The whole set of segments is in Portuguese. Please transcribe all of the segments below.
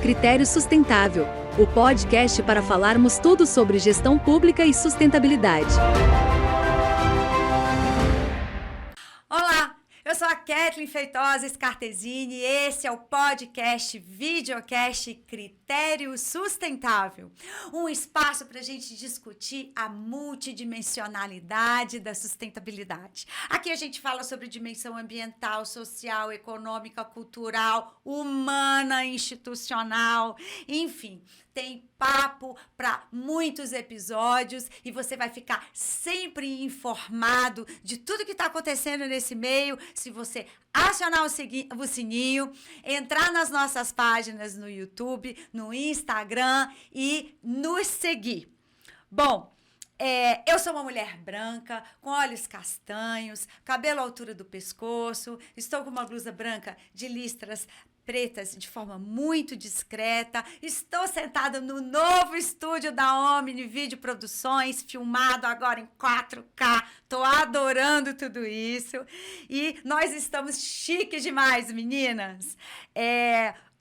Critério Sustentável, o podcast para falarmos tudo sobre gestão pública e sustentabilidade. Olá, eu sou a Kathleen Feitosa Scartesini e esse é o podcast Videocast Critério Sustentável, um espaço para a gente discutir a multidimensionalidade da sustentabilidade. Aqui a gente fala sobre dimensão ambiental, social, econômica, cultural, humana, institucional, enfim. Tem papo para muitos episódios e você vai ficar sempre informado de tudo que está acontecendo nesse meio se você acionar o sininho, entrar nas nossas páginas no YouTube, no Instagram e nos seguir. Bom, eu sou uma mulher branca, com olhos castanhos, cabelo à altura do pescoço, estou com uma blusa branca de listras pretas de forma muito discreta. Estou sentada no novo estúdio da Omni Vídeo Produções, filmado agora em 4K. Tô adorando tudo isso. E nós estamos chiques demais, meninas.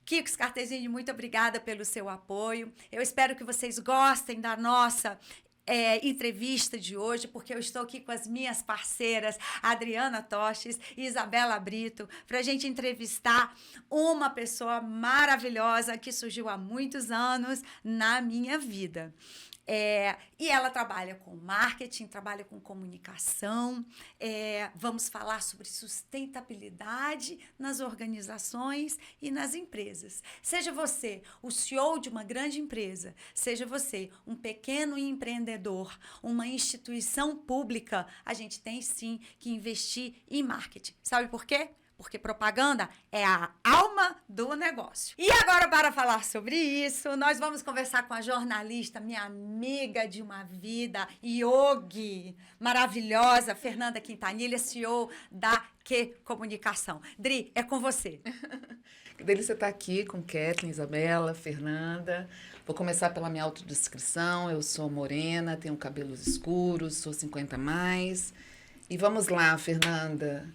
Kiko Scartesini, muito obrigada pelo seu apoio. Eu espero que vocês gostem da nossa entrevista de hoje, porque eu estou aqui com as minhas parceiras, Adriana Toches e Isabela Brito, para a gente entrevistar uma pessoa maravilhosa que surgiu há muitos anos na minha vida. E ela trabalha com marketing, trabalha com comunicação. Vamos falar sobre sustentabilidade nas organizações e nas empresas. Seja você o CEO de uma grande empresa, seja você um pequeno empreendedor, uma instituição pública, a gente tem sim que investir em marketing. Sabe por quê? Porque propaganda é a alma do negócio. E agora, para falar sobre isso, nós vamos conversar com a jornalista, minha amiga de uma vida, yogi, maravilhosa, Fernanda Quintanilha, CEO da Que Comunicação. Dri, é com você. Que delícia estar aqui com Kathleen, Isabela, Fernanda. Vou começar pela minha autodescrição. Eu sou morena, tenho cabelos escuros, sou 50 a mais. E vamos lá, Fernanda.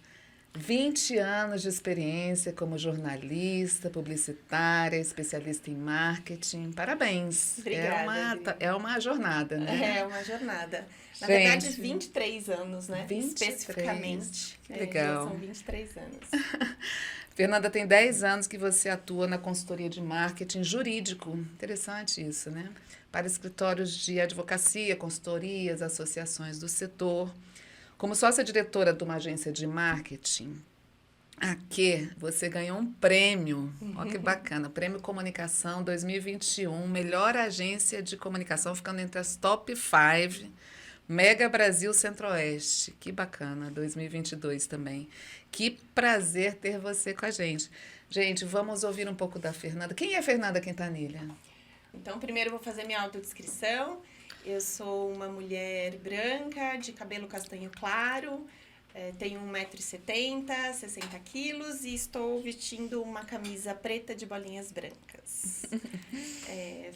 20 anos de experiência como jornalista, publicitária, especialista em marketing. Parabéns. Obrigada. É uma jornada, né? É uma jornada. Na Gente, verdade, 23 anos, né? 23, especificamente. Que legal. Já são 23 anos. Fernanda, tem 10 anos que você atua na consultoria de marketing jurídico. Interessante isso, né? Para escritórios de advocacia, consultorias, associações do setor. Como sócia-diretora de uma agência de marketing, aqui você ganhou um prêmio. Olha que bacana. Prêmio Comunicação 2021, melhor agência de comunicação, ficando entre as top 5. Mega Brasil Centro-Oeste. Que bacana. 2022 também. Que prazer ter você com a gente. Gente, vamos ouvir um pouco da Fernanda. Quem é Fernanda Quintanilha? Então, primeiro eu vou fazer minha autodescrição. Eu sou uma mulher branca, de cabelo castanho claro, tenho 1,70 m, 60 quilos e estou vestindo uma camisa preta de bolinhas brancas.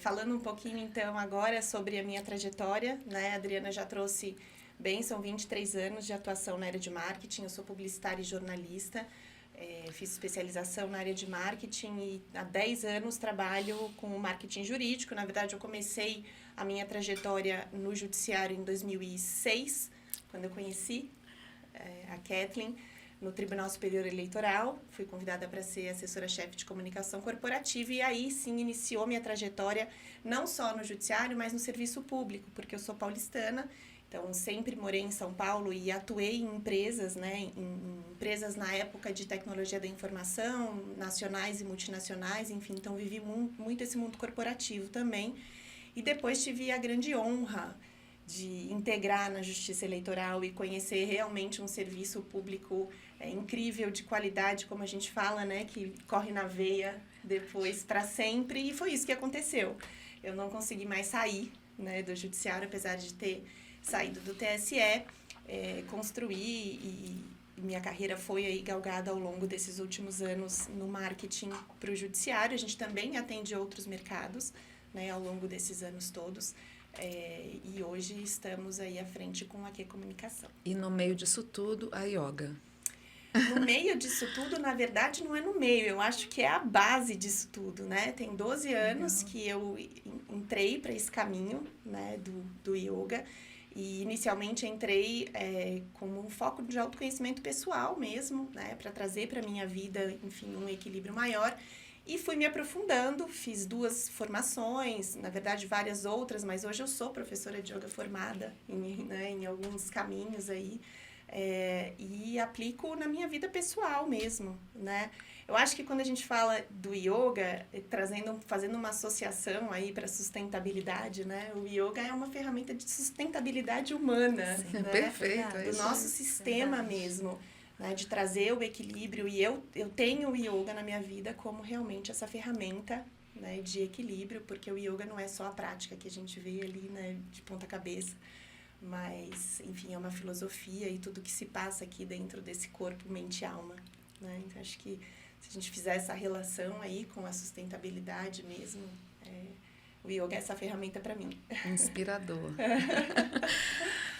Falando um pouquinho, então, agora sobre a minha trajetória, né? A Adriana já trouxe bem, são 23 anos de atuação na área de marketing, eu sou publicitária e jornalista. Fiz especialização na área de marketing e há 10 anos trabalho com marketing jurídico. Na verdade, eu comecei a minha trajetória no judiciário em 2006, quando eu conheci a Kathleen no Tribunal Superior Eleitoral. Fui convidada para ser assessora-chefe de comunicação corporativa e aí sim iniciou minha trajetória não só no judiciário, mas no serviço público, porque eu sou paulistana. Então, sempre morei em São Paulo e atuei em empresas, né, em empresas na época de tecnologia da informação, nacionais e multinacionais, enfim, então vivi muito esse mundo corporativo também. E depois tive a grande honra de integrar na Justiça Eleitoral e conhecer realmente um serviço público incrível, de qualidade, como a gente fala, né, que corre na veia depois para sempre, e foi isso que aconteceu. Eu não consegui mais sair, né, do judiciário, apesar de ter saído do TSE, construí e minha carreira foi aí galgada ao longo desses últimos anos no marketing para o judiciário. A gente também atende outros mercados, né, ao longo desses anos todos. E hoje estamos aí à frente com a Que Comunicação. E no meio disso tudo, a yoga. no meio disso tudo, na verdade, não é no meio, eu acho que é a base disso tudo, né? Tem 12 anos que eu entrei para esse caminho, né, do yoga. E inicialmente entrei como um foco de autoconhecimento pessoal mesmo, né, para trazer para minha vida, enfim, um equilíbrio maior. E fui me aprofundando, fiz 2 formações, na verdade várias outras, mas hoje eu sou professora de yoga formada em alguns caminhos aí, e aplico na minha vida pessoal mesmo, né? Eu acho que quando a gente fala do yoga, fazendo uma associação aí para sustentabilidade, né? O yoga é uma ferramenta de sustentabilidade humana, Sim, né? perfeito. É Do isso. nosso sistema mesmo, né? De trazer o equilíbrio. E eu tenho o yoga na minha vida como realmente essa ferramenta, né, de equilíbrio, porque o yoga não é só a prática que a gente vê ali, né, de ponta cabeça, mas, enfim, é uma filosofia e tudo que se passa aqui dentro desse corpo, mente e alma, né? Então, acho que se a gente fizer essa relação aí com a sustentabilidade mesmo, o yoga é essa ferramenta para mim. Inspirador.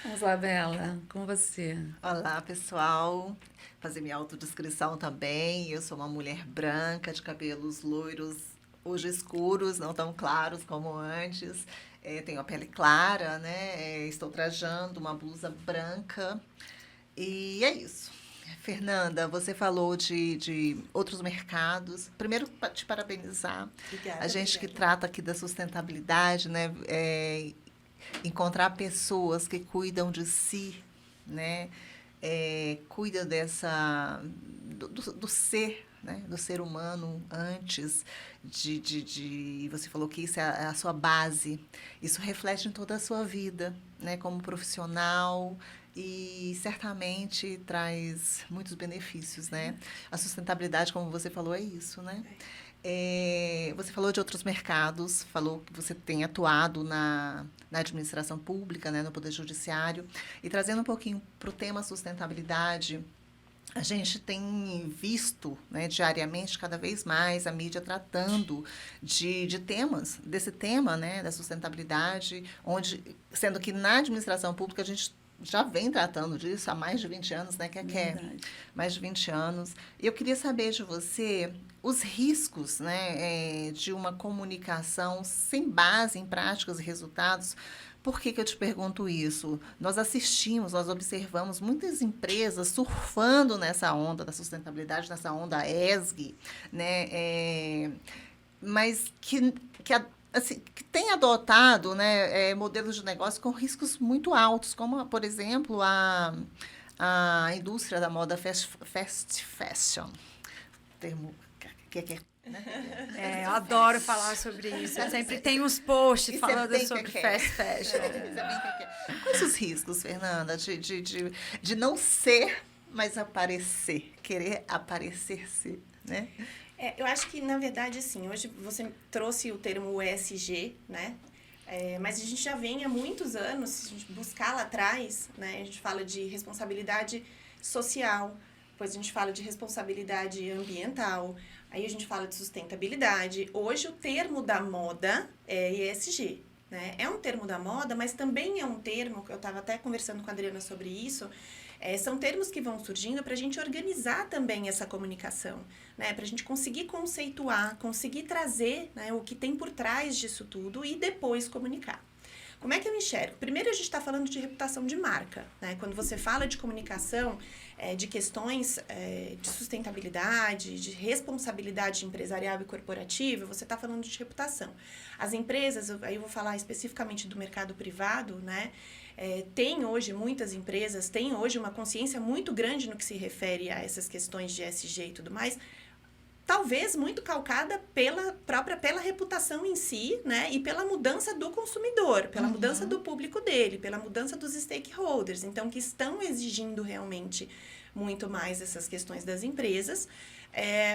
Vamos lá, Bela, com você. Olá, pessoal. Fazer minha autodescrição também. Eu sou uma mulher branca, de cabelos loiros, hoje escuros, não tão claros como antes. Tenho a pele clara, né? Estou trajando uma blusa branca. E é isso. Fernanda, você falou de outros mercados. Primeiro, te parabenizar. Obrigada. A gente que trata aqui da sustentabilidade, né? Encontrar pessoas que cuidam de si, né? Cuida do ser, né? Do ser humano antes você falou que isso é a sua base. Isso reflete em toda a sua vida, né? Como profissional, e certamente traz muitos benefícios, né? A sustentabilidade, como você falou, é isso, né? Você falou de outros mercados, falou que você tem atuado na administração pública, né, no Poder Judiciário. E trazendo um pouquinho para o tema sustentabilidade, a gente tem visto, né, diariamente, cada vez mais, a mídia tratando de temas, desse tema, né, da sustentabilidade, sendo que na administração pública a gente já vem tratando disso há mais de 20 anos, né, que mais de 20 anos. Eu queria saber de você os riscos, né, de uma comunicação sem base em práticas e resultados. Por que eu te pergunto isso? Nós observamos muitas empresas surfando nessa onda da sustentabilidade, nessa onda ESG, né, mas que tem adotado, né, modelos de negócio com riscos muito altos, como, por exemplo, a indústria da moda fast fashion. Termo que eu adoro falar sobre isso. Eu sempre tem uns posts falando sobre fast fashion. Quais os riscos, Fernanda, de não ser, mas aparecer, querer aparecer-se, né? Eu acho que, na verdade, assim, hoje você trouxe o termo ESG, né? Mas a gente já vem há muitos anos, se a gente buscar lá atrás, né? A gente fala de responsabilidade social, depois a gente fala de responsabilidade ambiental, aí a gente fala de sustentabilidade. Hoje o termo da moda é ESG, né? É um termo da moda, mas também é um termo, que eu estava até conversando com a Adriana sobre isso, são termos que vão surgindo para a gente organizar também essa comunicação, né? Para a gente conseguir conceituar, conseguir trazer, né, o que tem por trás disso tudo e depois comunicar. Como é que eu enxergo? Primeiro, a gente está falando de reputação de marca, né? Quando você fala de comunicação, de questões de sustentabilidade, de responsabilidade empresarial e corporativa, você está falando de reputação. As empresas, aí eu vou falar especificamente do mercado privado, né? Tem hoje, muitas empresas têm hoje uma consciência muito grande no que se refere a essas questões de ESG e tudo mais, talvez muito calcada pela reputação em si, né? E pela mudança do consumidor, pela mudança do público dele, pela mudança dos stakeholders, então, que estão exigindo realmente muito mais essas questões das empresas.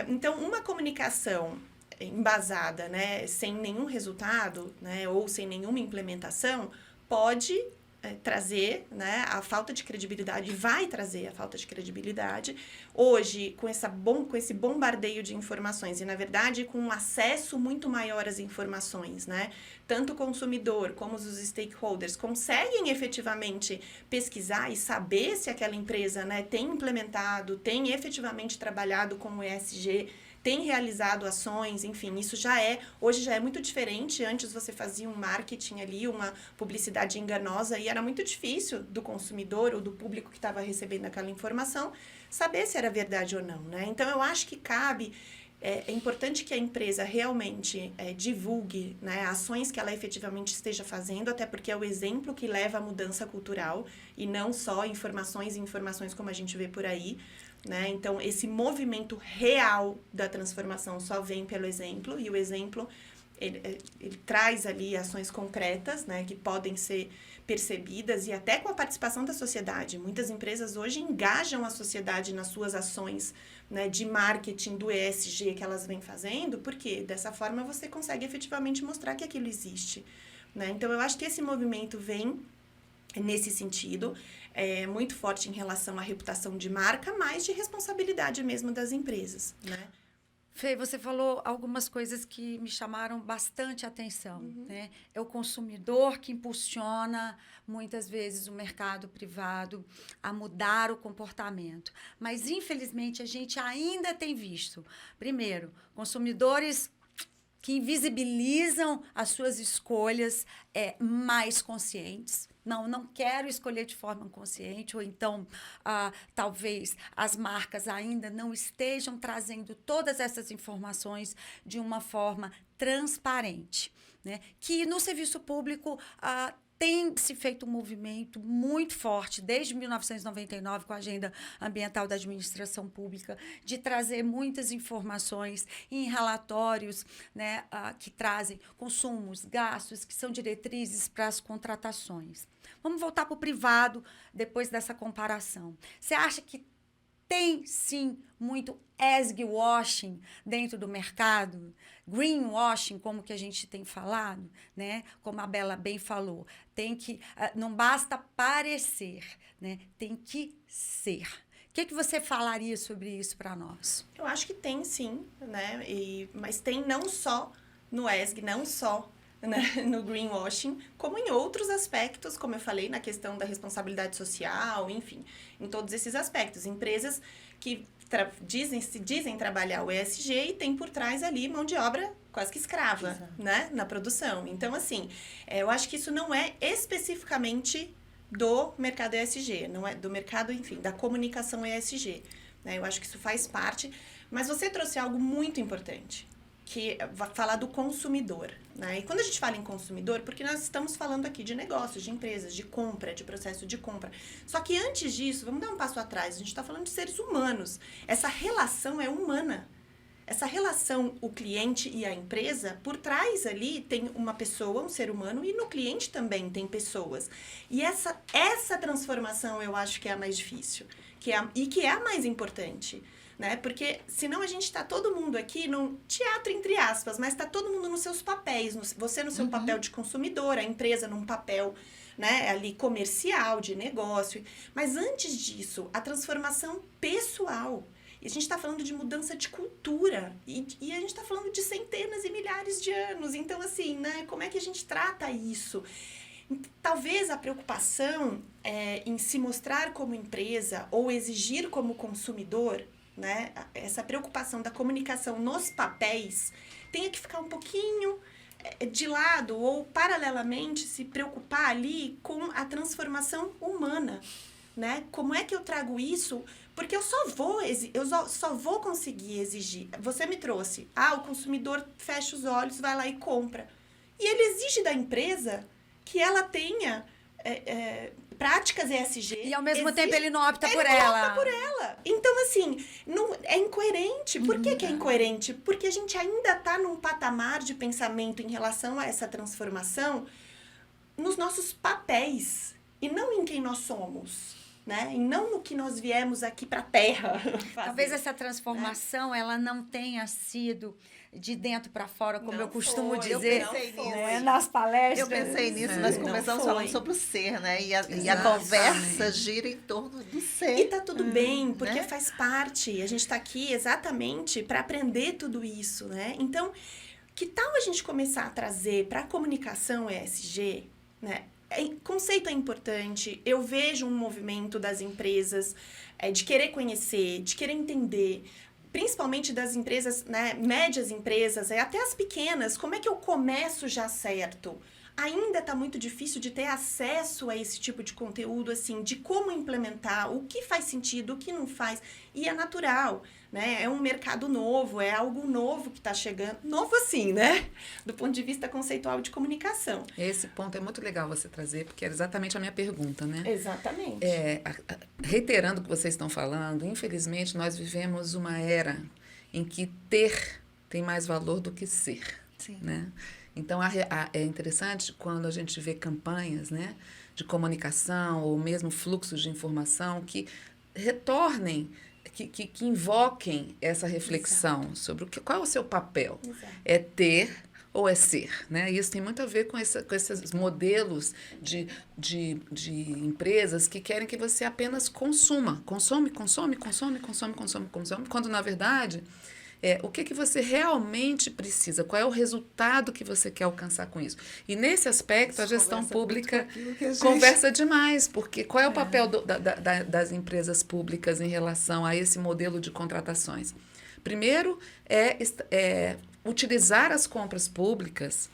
Então, uma comunicação embasada, né, sem nenhum resultado, né, ou sem nenhuma implementação, pode trazer, né, a falta de credibilidade, vai trazer a falta de credibilidade. Hoje, com esse bombardeio de informações e, na verdade, com um acesso muito maior às informações, né, tanto o consumidor como os stakeholders conseguem efetivamente pesquisar e saber se aquela empresa, né, tem implementado, tem efetivamente trabalhado com o ESG, tem realizado ações, enfim, isso hoje já é muito diferente. Antes você fazia um marketing ali, uma publicidade enganosa, e era muito difícil do consumidor ou do público que estava recebendo aquela informação saber se era verdade ou não, né? Então, eu acho que é importante que a empresa realmente divulgue, né, ações que ela efetivamente esteja fazendo, até porque é o exemplo que leva à mudança cultural e não só informações como a gente vê por aí, né? Então, esse movimento real da transformação só vem pelo exemplo, e o exemplo ele traz ali ações concretas, né, que podem ser percebidas, e até com a participação da sociedade. Muitas empresas hoje engajam a sociedade nas suas ações, né, de marketing do ESG que elas vêm fazendo, porque dessa forma você consegue efetivamente mostrar que aquilo existe, né? Então, eu acho que esse movimento vem nesse sentido, muito forte em relação à reputação de marca, mas de responsabilidade mesmo das empresas, né? Fê, você falou algumas coisas que me chamaram bastante atenção, né? É o consumidor que impulsiona, muitas vezes, o mercado privado a mudar o comportamento. Mas, infelizmente, a gente ainda tem visto, primeiro, consumidores que invisibilizam as suas escolhas mais conscientes. Não quero escolher de forma consciente, ou então, talvez, as marcas ainda não estejam trazendo todas essas informações de uma forma transparente, né? Que no serviço público tem se feito um movimento muito forte, desde 1999, com a Agenda Ambiental da Administração Pública, de trazer muitas informações em relatórios, né, que trazem consumos, gastos, que são diretrizes para as contratações. Vamos voltar para o privado, depois dessa comparação. Você acha que tem, sim, muito ESG-washing dentro do mercado? Greenwashing, como que a gente tem falado, né? Como a Bela bem falou, não basta parecer, né? Tem que ser. O que você falaria sobre isso para nós? Eu acho que tem, sim, né? Mas tem não só no ESG, não só, né, no greenwashing, como em outros aspectos, como eu falei, na questão da responsabilidade social, enfim, em todos esses aspectos. Empresas que dizem trabalhar o ESG e tem por trás ali mão de obra quase que escrava, né, na produção. Então, assim, eu acho que isso não é especificamente do mercado ESG, não é do mercado, enfim, da comunicação ESG, né? Eu acho que isso faz parte, mas você trouxe algo muito importante, que vai falar do consumidor, né? E quando a gente fala em consumidor, porque nós estamos falando aqui de negócios, de empresas, de compra, de processo de compra. Só que antes disso, vamos dar um passo atrás, a gente está falando de seres humanos. Essa relação é humana. Essa relação, o cliente e a empresa, por trás ali tem uma pessoa, um ser humano, e no cliente também tem pessoas. E essa transformação eu acho que é a mais difícil, que é a mais importante, né? Porque senão a gente está todo mundo aqui num teatro, entre aspas, mas está todo mundo nos seus papéis, você no seu papel de consumidor, a empresa num papel, né, ali comercial, de negócio. Mas antes disso, a transformação pessoal. E a gente está falando de mudança de cultura. E a gente está falando de centenas e milhares de anos. Então, assim, né, como é que a gente trata isso? Talvez a preocupação em se mostrar como empresa ou exigir como consumidor, né, essa preocupação da comunicação nos papéis tenha que ficar um pouquinho de lado, ou paralelamente se preocupar ali com a transformação humana, né? Como é que eu trago isso? Porque eu só vou conseguir exigir. Você me trouxe, o consumidor fecha os olhos, vai lá e compra. E ele exige da empresa que ela tenha práticas ESG. E ao mesmo tempo ele não opta por ela. Ele não opta por ela. Então, assim, não, é incoerente. Por que é incoerente? Porque a gente ainda está num patamar de pensamento em relação a essa transformação nos nossos papéis e não em quem nós somos, né? E não no que nós viemos aqui para a Terra fazer. Talvez essa transformação ela não tenha sido de dentro para fora, como Não eu costumo foi, dizer, não foi. né, nas palestras. Eu pensei nisso, É. nós Não começamos foi. falando sobre o ser, né? E a Exatamente. conversa gira em torno do ser. E tá tudo bem, porque né? faz parte. A gente tá aqui exatamente para aprender tudo isso, né? Então, que tal a gente começar a trazer para a comunicação ESG, né? Conceito é importante. Eu vejo um movimento das empresas de querer conhecer, de querer entender, principalmente das empresas, né, médias empresas, até as pequenas. Como é que eu começo já certo? Ainda está muito difícil de ter acesso a esse tipo de conteúdo, assim, de como implementar, o que faz sentido, o que não faz. E é natural, né? É um mercado novo, é algo novo que está chegando. Novo assim, né? Do ponto de vista conceitual de comunicação. Esse ponto é muito legal você trazer, porque era exatamente a minha pergunta, né? Exatamente. Reiterando o que vocês estão falando, infelizmente nós vivemos uma era em que ter tem mais valor do que ser, Sim. né? Então, é interessante quando a gente vê campanhas, né, de comunicação ou mesmo fluxos de informação que retornem, que invoquem essa reflexão sobre qual é o seu papel. Exato. É ter ou é ser, né? Isso tem muito a ver com esses modelos de empresas que querem que você apenas consuma. Consome, quando, na verdade, o que você realmente precisa, qual é o resultado que você quer alcançar com isso. E, nesse aspecto, a gestão pública conversa demais, porque qual é o papel das empresas públicas em relação a esse modelo de contratações? Primeiro, utilizar as compras públicas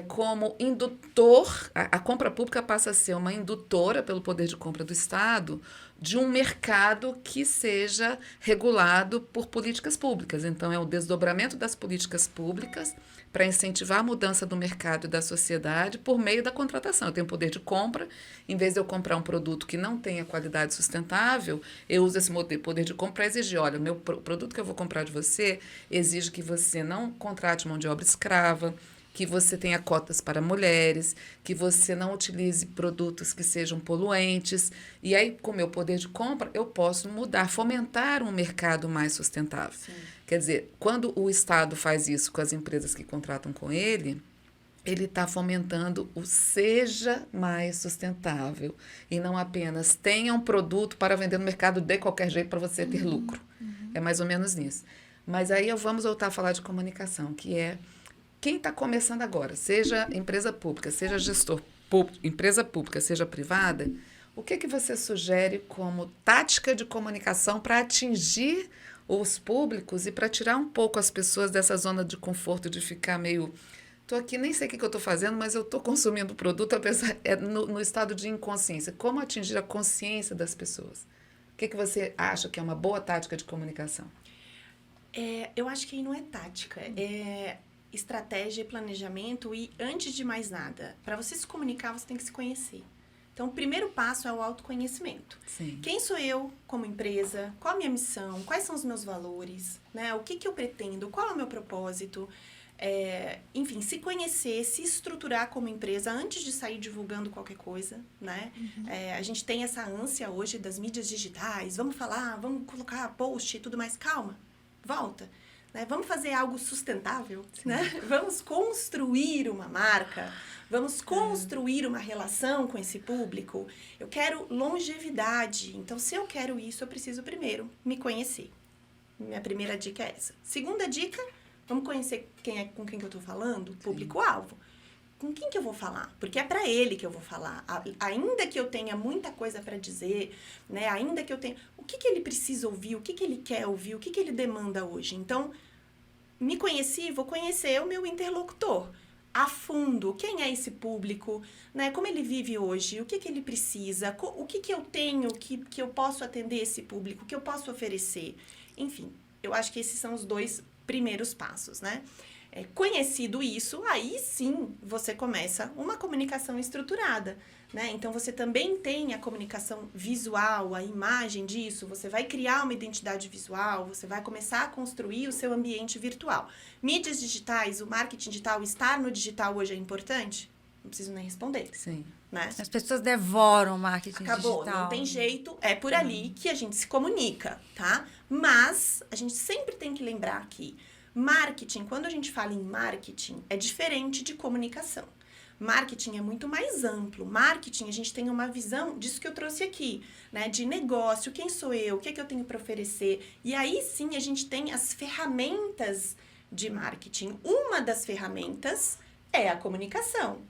como indutor. A compra pública passa a ser uma indutora pelo poder de compra do Estado de um mercado que seja regulado por políticas públicas. Então, é o desdobramento das políticas públicas para incentivar a mudança do mercado e da sociedade por meio da contratação. Eu tenho poder de compra, em vez de eu comprar um produto que não tenha qualidade sustentável, eu uso esse poder de compra para exigir, olha, o produto que eu vou comprar de você exige que você não contrate mão de obra escrava, que você tenha cotas para mulheres, que você não utilize produtos que sejam poluentes. E aí, com o meu poder de compra, eu posso mudar, fomentar um mercado mais sustentável. Sim. Quer dizer, quando o Estado faz isso com as empresas que contratam com ele está fomentando o seja mais sustentável e não apenas tenha um produto para vender no mercado de qualquer jeito para você ter lucro. É mais ou menos nisso. Mas aí vamos voltar a falar de comunicação, que é quem está começando agora, seja empresa pública, seja gestor público, empresa pública, seja privada, o que você sugere como tática de comunicação para atingir os públicos e para tirar um pouco as pessoas dessa zona de conforto de ficar meio... Estou aqui, nem sei o que eu estou fazendo, mas eu estou consumindo o produto, apesar, no estado de inconsciência. Como atingir a consciência das pessoas? O que você acha que é uma boa tática de comunicação? Eu acho que aí não é tática, é estratégia e planejamento e, antes de mais nada, para você se comunicar, você tem que se conhecer. Então, o primeiro passo é o autoconhecimento. Sim. Quem sou eu como empresa? Qual a minha missão? Quais são os meus valores? Né? O que eu pretendo? Qual é o meu propósito? Enfim, se conhecer, se estruturar como empresa antes de sair divulgando qualquer coisa, né? A gente tem essa ânsia hoje das mídias digitais, vamos falar, vamos colocar post e tudo mais. Calma, volta. Né? Vamos fazer algo sustentável, né? Vamos construir uma marca, vamos construir uma relação com esse público. Eu quero longevidade, então se eu quero isso, eu preciso primeiro me conhecer. Minha primeira dica é essa. Segunda dica, vamos conhecer com quem que eu estou falando, público-alvo. Com quem que eu vou falar? Porque é para ele que eu vou falar. Ainda que eu tenha muita coisa para dizer, né? Ainda que eu tenha... O que ele precisa ouvir? O que ele quer ouvir? O que ele demanda hoje? Então, me conheci, vou conhecer o meu interlocutor a fundo. Quem é esse público? Né? Como ele vive hoje? O que ele precisa? O que eu tenho que eu posso atender esse público? O que eu posso oferecer? Enfim, eu acho que esses são os 2 primeiros passos, né? Conhecido isso, aí sim você começa uma comunicação estruturada, né? Então, você também tem a comunicação visual, a imagem disso, você vai criar uma identidade visual, você vai começar a construir o seu ambiente virtual. Mídias digitais, o marketing digital, estar no digital hoje é importante? Não preciso nem responder. Sim. Né? As pessoas devoram o marketing Acabou, digital. não tem jeito, é por ali que a gente se comunica, tá? Mas a gente sempre tem que lembrar que Marketing, quando a gente fala em marketing, é diferente de comunicação. Marketing é muito mais amplo. Marketing, a gente tem uma visão disso que eu trouxe aqui, né? De negócio, quem sou eu, o que é que eu tenho para oferecer. E aí sim a gente tem as ferramentas de marketing. Uma das ferramentas é a comunicação,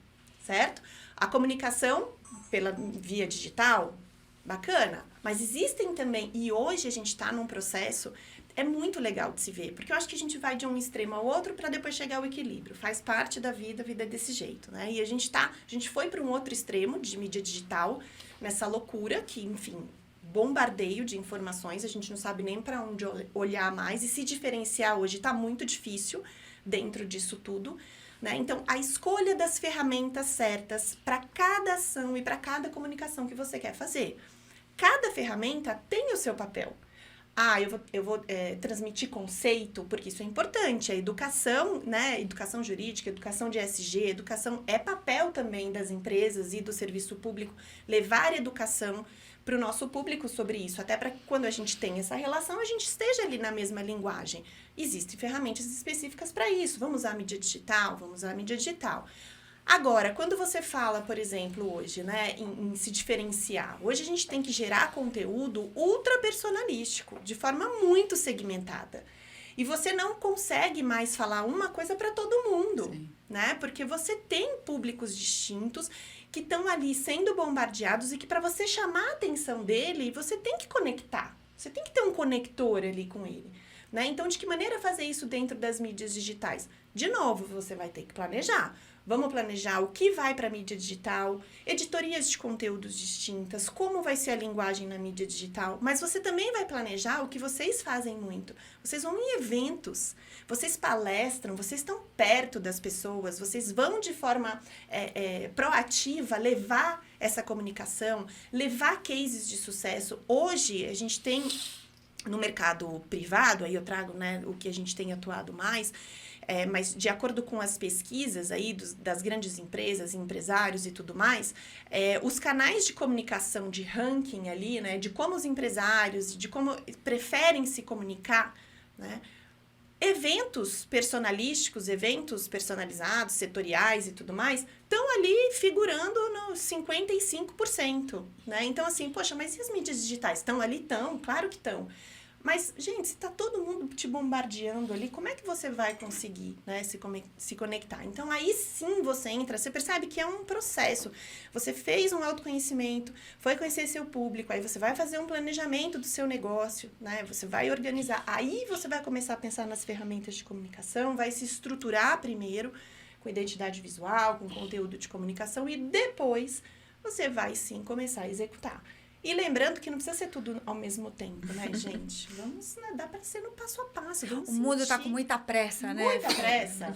certo? A comunicação pela via digital, bacana. Mas existem também, e hoje a gente está num processo, é muito legal de se ver, porque eu acho que a gente vai de um extremo ao outro para depois chegar ao equilíbrio. Faz parte da vida, a vida é desse jeito, né? E a gente foi para um outro extremo de mídia digital, nessa loucura que, enfim, bombardeio de informações, a gente não sabe nem para onde olhar mais, e se diferenciar hoje está muito difícil dentro disso tudo, né? Então, a escolha das ferramentas certas para cada ação e para cada comunicação que você quer fazer. Cada ferramenta tem o seu papel. Eu vou transmitir conceito, porque isso é importante. A educação, né? Educação jurídica, educação de ESG, educação é papel também das empresas e do serviço público levar educação para o nosso público sobre isso. Até para que quando a gente tem essa relação, a gente esteja ali na mesma linguagem. Existem ferramentas específicas para isso. Vamos usar a mídia digital? Vamos usar a mídia digital. Agora, quando você fala, por exemplo, hoje, né, em se diferenciar, hoje a gente tem que gerar conteúdo ultra personalístico, de forma muito segmentada. E você não consegue mais falar uma coisa para todo mundo, sim, né? Porque você tem públicos distintos que estão ali sendo bombardeados e que para você chamar a atenção dele, você tem que conectar. Você tem que ter um conector ali com ele, né? Então, de que maneira fazer isso dentro das mídias digitais? De novo, você vai ter que planejar. Vamos planejar o que vai para a mídia digital, editorias de conteúdos distintas, como vai ser a linguagem na mídia digital. Mas você também vai planejar o que vocês fazem muito. Vocês vão em eventos, vocês palestram, vocês estão perto das pessoas, vocês vão de forma proativa levar essa comunicação, levar cases de sucesso. Hoje, a gente tem no mercado privado, aí eu trago, né, o que a gente tem atuado mais, mas de acordo com as pesquisas aí das grandes empresas, empresários e tudo mais, os canais de comunicação de ranking ali, né, de como os empresários, de como preferem se comunicar, né, eventos personalísticos, eventos personalizados, setoriais e tudo mais, estão ali figurando nos 55%, né? Então, assim, poxa, mas e as mídias digitais? Estão ali? Estão, claro que estão. Mas, gente, se tá todo mundo te bombardeando ali, como é que você vai conseguir, né, se conectar? Então, aí sim você entra, você percebe que é um processo. Você fez um autoconhecimento, foi conhecer seu público, aí você vai fazer um planejamento do seu negócio, né? Você vai organizar. Aí você vai começar a pensar nas ferramentas de comunicação, vai se estruturar primeiro com identidade visual, com conteúdo de comunicação, e depois você vai sim começar a executar. E lembrando que não precisa ser tudo ao mesmo tempo, né, gente? Vamos, né, dá para ser no passo a passo. O mundo está com muita pressa, né? Muita pressa,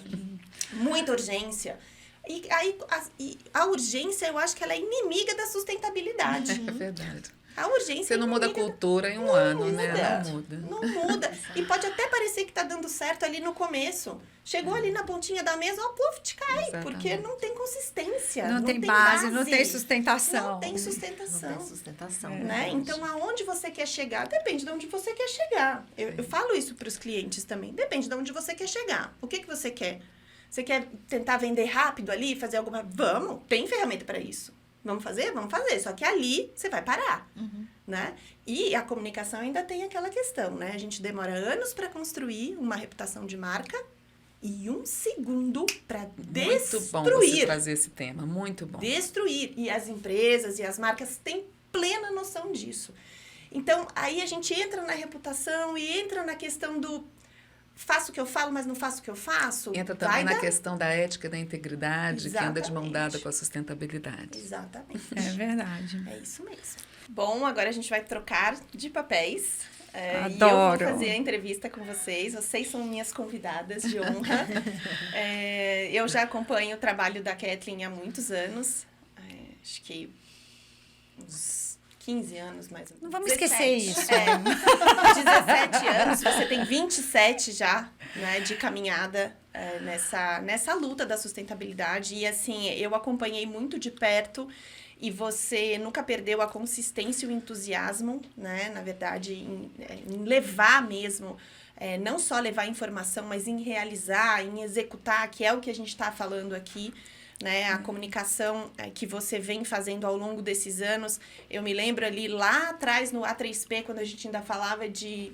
muita urgência. E aí, a urgência, eu acho que ela é inimiga da sustentabilidade. É verdade. A urgência Você não muda a cultura em um ano, né? Não muda. Não muda. E pode até parecer que tá dando certo ali no começo. Chegou ali na pontinha da mesa, ó, pluf, te cai. Exatamente. Porque não tem consistência. Não tem base, não tem sustentação. Não tem sustentação. Não tem sustentação. Né? Então, aonde você quer chegar? Depende de onde você quer chegar. Eu falo isso para os clientes também. Depende de onde você quer chegar. O que você quer? Você quer tentar vender rápido ali, fazer alguma... Vamos, tem ferramenta para isso. Vamos fazer? Vamos fazer. Só que ali você vai parar, né? E a comunicação ainda tem aquela questão, né? A gente demora anos para construir uma reputação de marca e 1 segundo para destruir. Muito bom você trazer esse tema, muito bom. Destruir. E as empresas e as marcas têm plena noção disso. Então, aí a gente entra na reputação e entra na questão do faço o que eu falo, mas não faço o que eu faço. Entra também na questão da ética e da integridade, Exatamente. que anda de mão dada com a sustentabilidade. Exatamente. É verdade. É isso mesmo. Bom, agora a gente vai trocar de papéis. Adoro. E eu vou fazer a entrevista com vocês. Vocês são minhas convidadas de honra. Eu já acompanho o trabalho da Kathleen há muitos anos. Acho que uns 15 anos, mais ou menos. Não vamos 17. esquecer isso. 17 anos, você tem 27 já, né, de caminhada nessa luta da sustentabilidade. E, assim, eu acompanhei muito de perto e você nunca perdeu a consistência e o entusiasmo, né, na verdade, em levar mesmo não só levar informação, mas em realizar, em executar, que é o que a gente está falando aqui, né? A comunicação que você vem fazendo ao longo desses anos. Eu me lembro ali lá atrás no A3P, quando a gente ainda falava de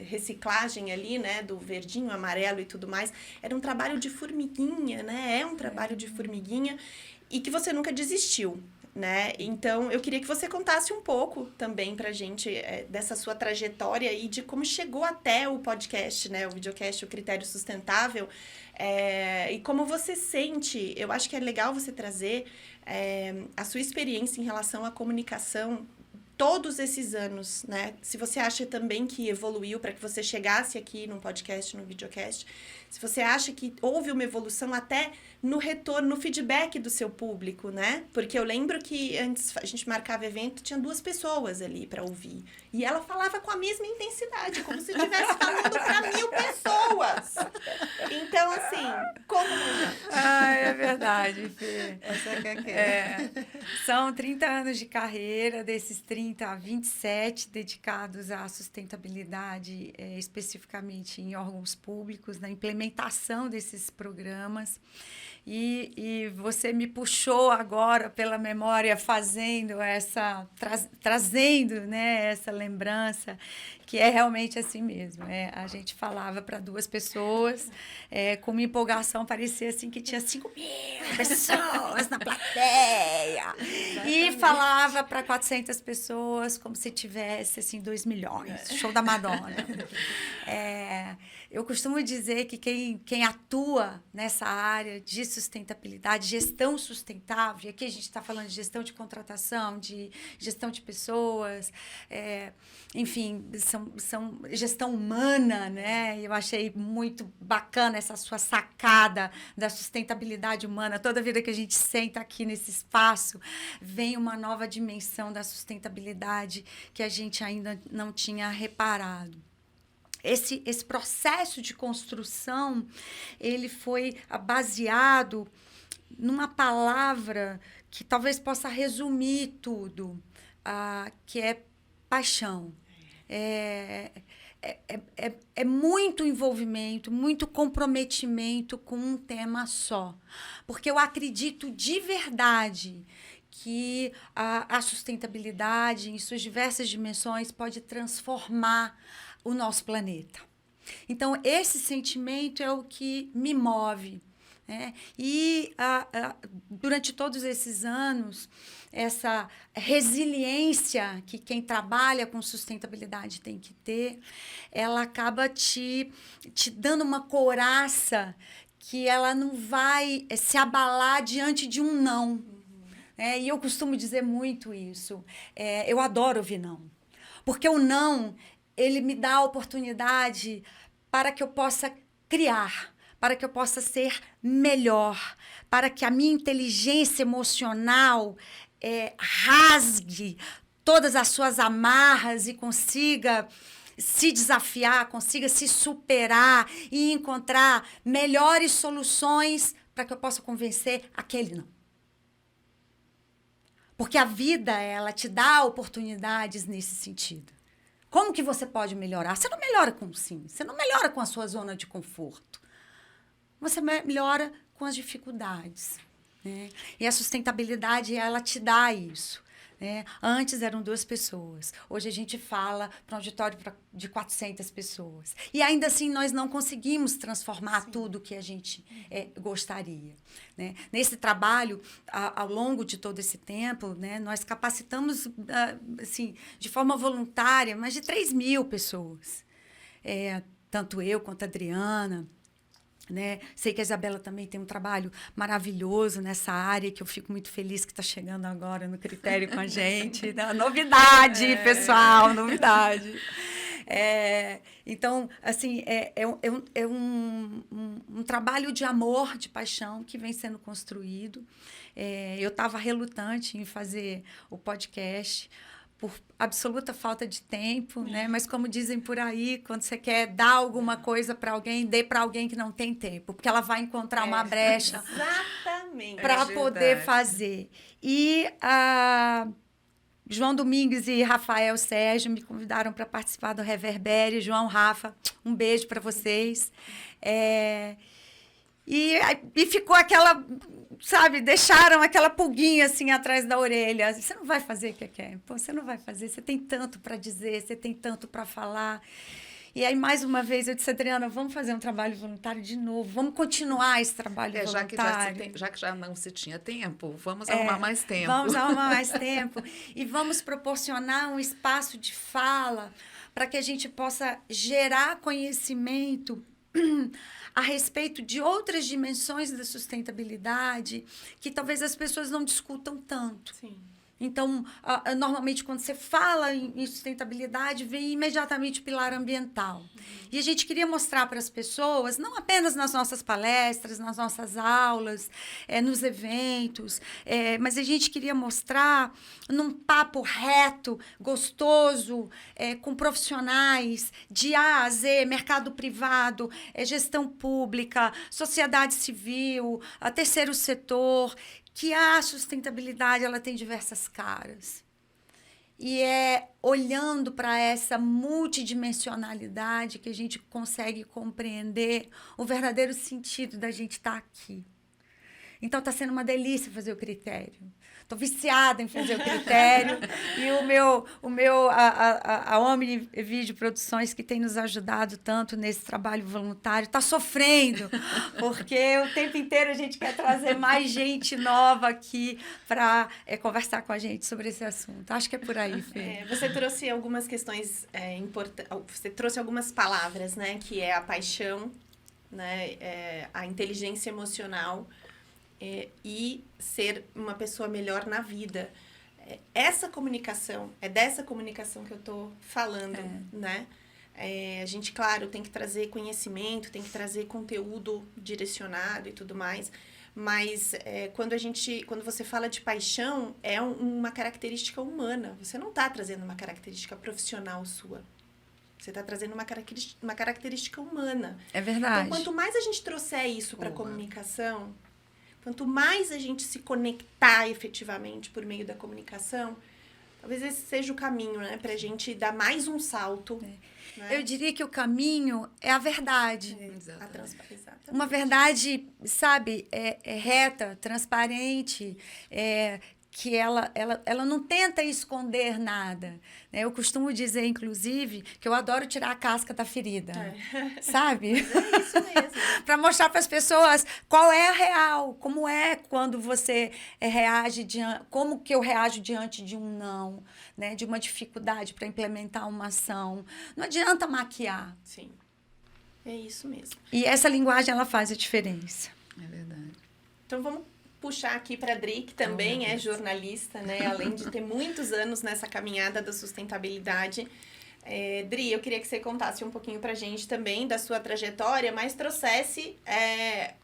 reciclagem ali, né, do verdinho, amarelo e tudo mais, era um trabalho de formiguinha, né? É um trabalho de formiguinha e que você nunca desistiu, né? Então, eu queria que você contasse um pouco também pra gente dessa sua trajetória e de como chegou até o podcast, né? O videocast, o Critério Sustentável, e como você sente. Eu acho que é legal você trazer a sua experiência em relação à comunicação todos esses anos, né? Se você acha também que evoluiu para que você chegasse aqui no podcast, no videocast, se você acha que houve uma evolução até no retorno, no feedback do seu público, né? Porque eu lembro que antes a gente marcava evento, tinha 2 pessoas ali para ouvir. E ela falava com a mesma intensidade, como se estivesse falando para 1000 pessoas. Então, assim, como... É verdade, Fê. Essa que é. São 30 anos de carreira, desses 30, 27 dedicados à sustentabilidade, especificamente em órgãos públicos, na implementação desses programas. E você me puxou agora pela memória, fazendo trazendo, né, essa lembrança, que é realmente assim mesmo. A gente falava para 2 pessoas, com uma empolgação, parecia assim que tinha 5.000 pessoas na plateia. E falava para 400 pessoas como se tivesse assim, 2 milhões, show da Madonna. Eu costumo dizer que quem atua nessa área de sustentabilidade, gestão sustentável, e aqui a gente está falando de gestão de contratação, de gestão de pessoas, enfim, são gestão humana, né? Eu achei muito bacana essa sua sacada da sustentabilidade humana. Toda vida que a gente senta aqui nesse espaço, vem uma nova dimensão da sustentabilidade que a gente ainda não tinha reparado. Esse processo de construção, ele foi baseado numa palavra que talvez possa resumir tudo, que é paixão. É muito envolvimento, muito comprometimento com um tema só. Porque eu acredito de verdade que a sustentabilidade, em suas diversas dimensões, pode transformar o nosso planeta. Então, esse sentimento é o que me move, né? E durante todos esses anos, essa resiliência que quem trabalha com sustentabilidade tem que ter, ela acaba te dando uma couraça que ela não vai se abalar diante de um não. E eu costumo dizer muito isso. Eu adoro ouvir não. Porque o não, ele me dá a oportunidade para que eu possa criar, para que eu possa ser melhor, para que a minha inteligência emocional rasgue todas as suas amarras e consiga se desafiar, consiga se superar e encontrar melhores soluções para que eu possa convencer aquele não. Porque a vida, ela te dá oportunidades nesse sentido. Como que você pode melhorar? Você não melhora com sim, você não melhora com a sua zona de conforto. Você melhora com as dificuldades, né? E a sustentabilidade, ela te dá isso, né? Antes eram 2 pessoas, hoje a gente fala para um auditório de 400 pessoas. E ainda assim nós não conseguimos transformar tudo que a gente gostaria, né? Nesse trabalho, ao longo de todo esse tempo, né, nós capacitamos assim, de forma voluntária mais de 3.000 pessoas. Tanto eu quanto a Adriana, né? Sei que a Isabela também tem um trabalho maravilhoso nessa área, que eu fico muito feliz que está chegando agora no Critério com a gente. Novidade, pessoal, novidade. Então, assim, é um trabalho de amor, de paixão que vem sendo construído. Eu estava relutante em fazer o podcast, por absoluta falta de tempo, né? Mas como dizem por aí, quando você quer dar alguma coisa para alguém, dê para alguém que não tem tempo, porque ela vai encontrar uma brecha para poder fazer. E João Domingues e Rafael Sérgio me convidaram para participar do Reverbere. João, Rafa, um beijo para vocês. E ficou aquela, sabe, deixaram aquela pulguinha assim atrás da orelha. Você não vai fazer o que quer. Pô, você não vai fazer. Você tem tanto para dizer, você tem tanto para falar. E aí, mais uma vez, eu disse, Adriana, vamos fazer um trabalho voluntário de novo. Vamos continuar esse trabalho voluntário. Já que já não se tinha tempo, vamos arrumar mais tempo. Vamos arrumar mais tempo. E vamos proporcionar um espaço de fala para que a gente possa gerar conhecimento a respeito de outras dimensões da sustentabilidade que talvez as pessoas não discutam tanto. Sim. Então, normalmente, quando você fala em sustentabilidade, vem imediatamente o pilar ambiental. E a gente queria mostrar para as pessoas, não apenas nas nossas palestras, nas nossas aulas, nos eventos, mas a gente queria mostrar num papo reto, gostoso, com profissionais de A a Z, mercado privado, gestão pública, sociedade civil, terceiro setor, que a sustentabilidade ela tem diversas caras. E é olhando para essa multidimensionalidade que a gente consegue compreender o verdadeiro sentido da gente estar aqui. Então, está sendo uma delícia fazer o critério. Estou viciada em fazer o critério. E a Omni Vídeo Produções, que tem nos ajudado tanto nesse trabalho voluntário, está sofrendo, porque o tempo inteiro a gente quer trazer mais gente nova aqui para conversar com a gente sobre esse assunto. Acho que é por aí, Fê. Você trouxe algumas questões importantes, você trouxe algumas palavras, né? Que é a paixão, né? A inteligência emocional, e ser uma pessoa melhor na vida. Essa comunicação, é dessa comunicação que eu estou falando, né? A gente, claro, tem que trazer conhecimento, tem que trazer conteúdo direcionado e tudo mais, mas quando você fala de paixão, é uma característica humana. Você não está trazendo uma característica profissional sua. Você está trazendo uma característica humana. É verdade. Então, quanto mais a gente trouxer isso para a comunicação, quanto mais a gente se conectar efetivamente por meio da comunicação, talvez esse seja o caminho, né? Para a gente dar mais um salto. Né? Eu diria que o caminho é a verdade. Exatamente. Uma verdade, sabe, reta, transparente, que ela não tenta esconder nada. Né? Eu costumo dizer, inclusive, que eu adoro tirar a casca da ferida. Sabe? Mas é isso mesmo. Para mostrar para as pessoas qual é a real, como é quando você reage, como que eu reajo diante de um não, né? De uma dificuldade para implementar uma ação. Não adianta maquiar. Sim, é isso mesmo. E essa linguagem, ela faz a diferença. É verdade. Então, vamos puxar aqui para a Dri, que também é jornalista, né? Além de ter muitos anos nessa caminhada da sustentabilidade. Dri, eu queria que você contasse um pouquinho para a gente também da sua trajetória, mas trouxesse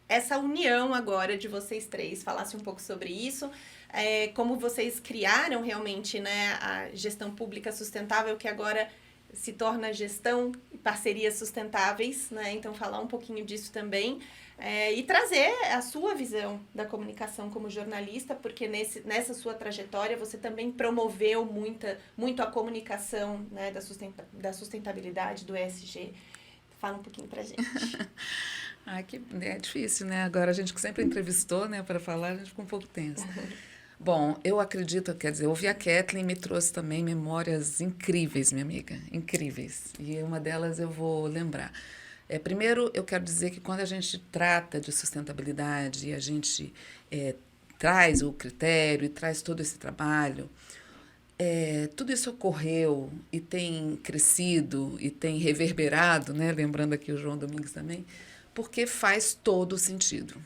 essa união agora de vocês três, falasse um pouco sobre isso, como vocês criaram realmente, né, a gestão pública sustentável, que agora se torna gestão e parcerias sustentáveis, né? Então, falar um pouquinho disso também. E trazer a sua visão da comunicação como jornalista, porque nessa sua trajetória você também promoveu muito a comunicação, né, da sustentabilidade, do ESG. Fala um pouquinho pra gente. Que é difícil, né? Agora a gente que sempre entrevistou, né, para falar, a gente ficou um pouco tenso. Bom, eu acredito, ouvir a Kathleen me trouxe também memórias incríveis, minha amiga, incríveis. E uma delas eu vou lembrar. Primeiro, eu quero dizer que quando a gente trata de sustentabilidade e a gente traz o critério e traz todo esse trabalho, tudo isso ocorreu e tem crescido e tem reverberado, né? Lembrando aqui o João Domingues também, porque faz todo sentido.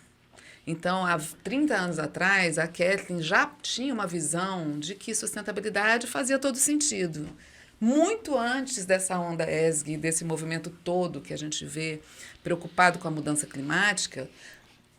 Então, há 30 anos atrás, a Kathleen já tinha uma visão de que sustentabilidade fazia todo sentido. Muito antes dessa onda ESG, desse movimento todo que a gente vê preocupado com a mudança climática,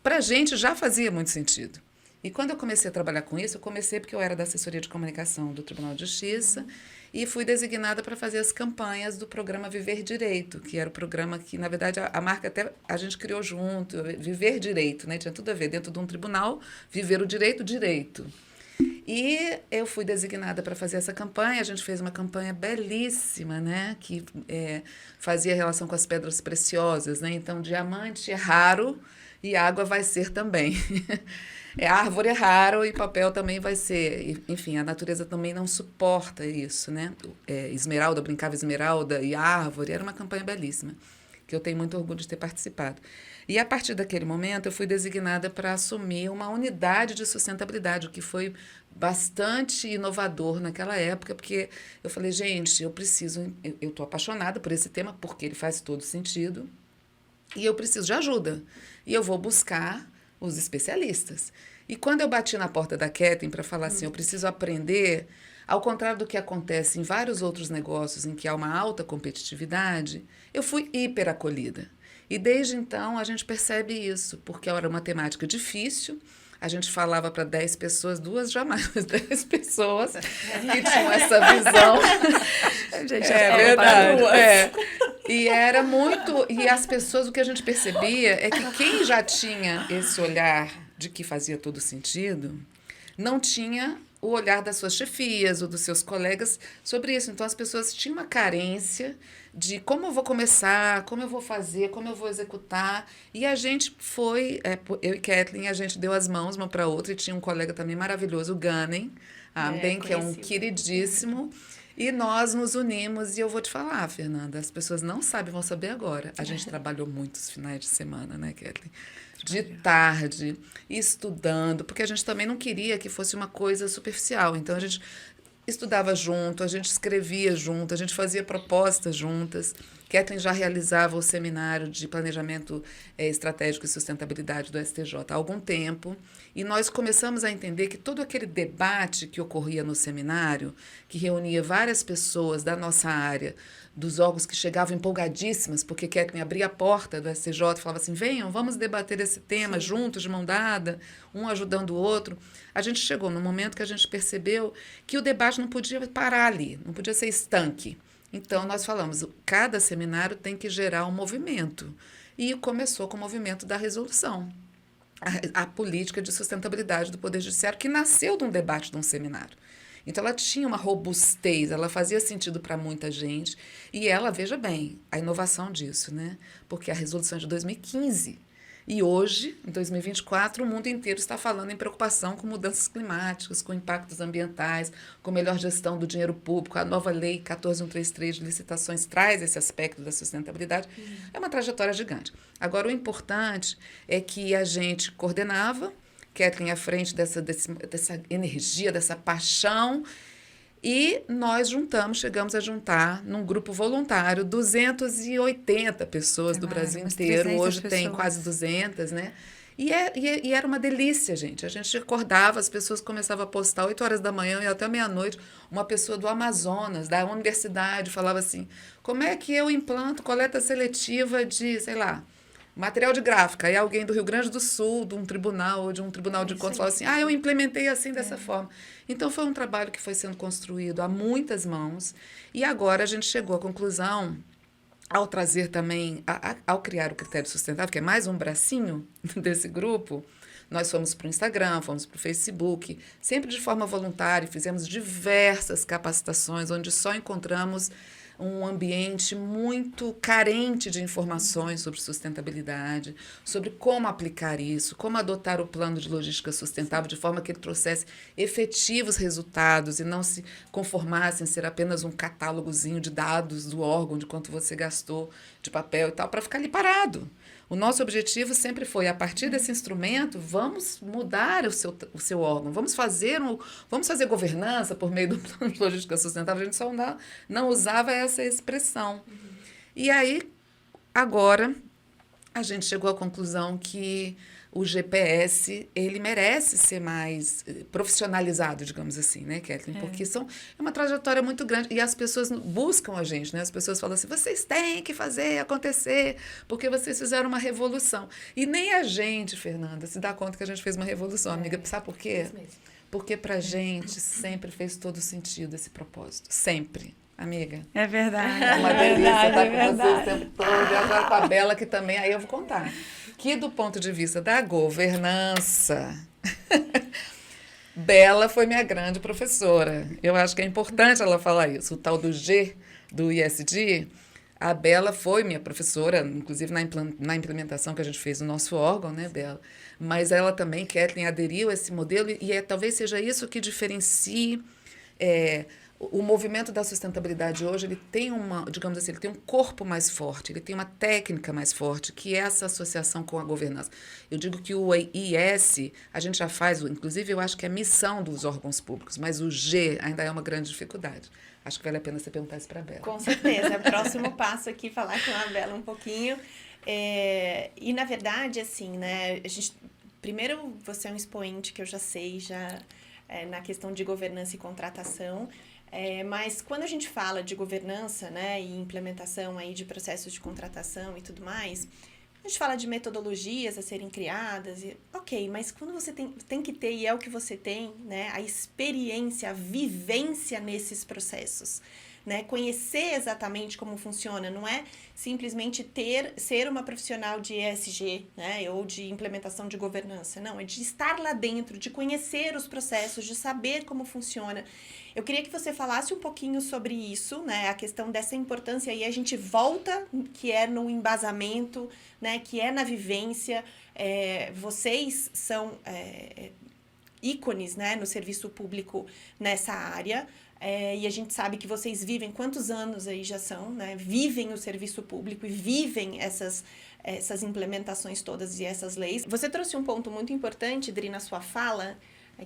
para a gente já fazia muito sentido. E quando eu comecei a trabalhar com isso, eu comecei porque eu era da assessoria de comunicação do Tribunal de Justiça e fui designada para fazer as campanhas do programa Viver Direito, que era o programa que, na verdade, a marca até a gente criou junto, Viver Direito, né? Tinha tudo a ver, dentro de um tribunal, viver o direito. E eu fui designada para fazer essa campanha. A gente fez uma campanha belíssima, né? Que fazia relação com as pedras preciosas, né? Então, diamante é raro e água vai ser também. Árvore é raro e papel também vai ser. Enfim, a natureza também não suporta isso, né? Esmeralda, brincava esmeralda e árvore. Era uma campanha belíssima, que eu tenho muito orgulho de ter participado. E, a partir daquele momento, eu fui designada para assumir uma unidade de sustentabilidade, o que foi bastante inovador naquela época, porque eu falei, gente, eu estou apaixonada por esse tema, porque ele faz todo sentido, e eu preciso de ajuda. E eu vou buscar os especialistas. E quando eu bati na porta da Kathleen para falar assim, eu preciso aprender, ao contrário do que acontece em vários outros negócios em que há uma alta competitividade, eu fui hiper acolhida. E desde então a gente percebe isso, porque era uma temática difícil. A gente falava para 10 pessoas, 2 jamais, mas 10 pessoas que tinham essa visão. Gente, É verdade. E era muito. E as pessoas, o que a gente percebia é que quem já tinha esse olhar de que fazia todo sentido, não tinha o olhar das suas chefias ou dos seus colegas sobre isso. Então, as pessoas tinham uma carência de como eu vou começar, como eu vou fazer, como eu vou executar. E a gente foi, eu e Kathleen, a gente deu as mãos uma para outra, e tinha um colega também maravilhoso, o Ganem Amden, que é um queridíssimo. E nós nos unimos, e eu vou te falar, Fernanda, as pessoas não sabem, vão saber agora. A gente trabalhou muitos finais de semana, né, Kathleen? De tarde, estudando, porque a gente também não queria que fosse uma coisa superficial. Então, a gente estudava junto, a gente escrevia junto, a gente fazia propostas juntas. Kathleen já realizava o seminário de planejamento estratégico e sustentabilidade do STJ há algum tempo, e nós começamos a entender que todo aquele debate que ocorria no seminário, que reunia várias pessoas da nossa área, dos órgãos que chegavam empolgadíssimas, porque Kathleen abria a porta do STJ e falava assim, venham, vamos debater esse tema juntos, de mão dada, um ajudando o outro. A gente chegou no momento que a gente percebeu que o debate não podia parar ali, não podia ser estanque. Então, nós falamos, cada seminário tem que gerar um movimento. E começou com o movimento da resolução, a política de sustentabilidade do Poder Judiciário, que nasceu de um debate de um seminário. Então, ela tinha uma robustez, ela fazia sentido para muita gente. E ela, veja bem, a inovação disso, né? Porque a resolução é de 2015. E hoje, em 2024, o mundo inteiro está falando em preocupação com mudanças climáticas, com impactos ambientais, com melhor gestão do dinheiro público. A nova lei 14133 de licitações traz esse aspecto da sustentabilidade. É uma trajetória gigante. Agora, o importante é que a gente coordenava, Kathleen à frente dessa energia, dessa paixão, e nós chegamos a juntar, num grupo voluntário, 280 pessoas do Brasil inteiro. Hoje tem quase 200, né? E era uma delícia, gente. A gente acordava, as pessoas começavam a postar 8 horas da manhã e até meia-noite. Uma pessoa do Amazonas, da universidade, falava assim, como é que eu implanto coleta seletiva de, sei lá, material de gráfica. Aí alguém do Rio Grande do Sul, de um tribunal ou de um tribunal de contas, falava assim, eu implementei assim, dessa forma. Então, foi um trabalho que foi sendo construído a muitas mãos, e agora a gente chegou à conclusão, ao trazer também, ao criar o critério sustentável, que é mais um bracinho desse grupo, nós fomos para o Instagram, fomos para o Facebook, sempre de forma voluntária, fizemos diversas capacitações, onde só encontramos um ambiente muito carente de informações sobre sustentabilidade, sobre como aplicar isso, como adotar o plano de logística sustentável de forma que ele trouxesse efetivos resultados e não se conformasse em ser apenas um catálogozinho de dados do órgão, de quanto você gastou de papel e tal, para ficar ali parado. O nosso objetivo sempre foi, a partir desse instrumento, vamos mudar o seu órgão, vamos fazer governança por meio do plano de logística sustentável. A gente só não usava essa expressão. E aí, agora, a gente chegou à conclusão que o GPS, ele merece ser mais profissionalizado, digamos assim, né, Kathleen? Porque é uma trajetória muito grande e as pessoas buscam a gente, né? As pessoas falam assim, vocês têm que fazer acontecer, porque vocês fizeram uma revolução. E nem a gente, Fernanda, se dá conta que a gente fez uma revolução, amiga. Sabe por quê? Porque pra gente sempre fez todo sentido esse propósito. Sempre. Amiga. É verdade. É uma delícia estar com vocês o tempo todo. E agora com a Bela, que também, aí eu vou contar. Que do ponto de vista da governança, Bela foi minha grande professora. Eu acho que é importante ela falar isso. O tal do G, do ISD, a Bela foi minha professora, inclusive na implementação que a gente fez no nosso órgão, né, Bela? Mas ela também, Kathleen, aderiu a esse modelo e talvez seja isso que diferencie o movimento da sustentabilidade hoje. Ele tem digamos assim, ele tem um corpo mais forte, ele tem uma técnica mais forte, que é essa associação com a governança. Eu digo que o IS, a gente já faz, inclusive eu acho que é a missão dos órgãos públicos, mas o G ainda é uma grande dificuldade. Acho que vale a pena você perguntar isso para a Bela. Com certeza. É o próximo passo aqui, falar com a Bela um pouquinho. E, na verdade, assim, né, primeiro, você é um expoente que eu já sei, na questão de governança e contratação. Mas quando a gente fala de governança, né, e implementação aí de processos de contratação e tudo mais, a gente fala de metodologias a serem criadas, ok, mas quando você tem que ter, e é o que você tem, né, a experiência, a vivência nesses processos, né, conhecer exatamente como funciona, não é simplesmente ser uma profissional de ESG, né, ou de implementação de governança, não, é de estar lá dentro, de conhecer os processos, de saber como funciona. Eu queria que você falasse um pouquinho sobre isso, né, a questão dessa importância, e a gente volta, que é no embasamento, né, que é na vivência. Vocês são ícones, né, no serviço público nessa área, e a gente sabe que vocês vivem, quantos anos aí já são, né, vivem o serviço público e vivem essas implementações todas e essas leis. Você trouxe um ponto muito importante, Dri, na sua fala,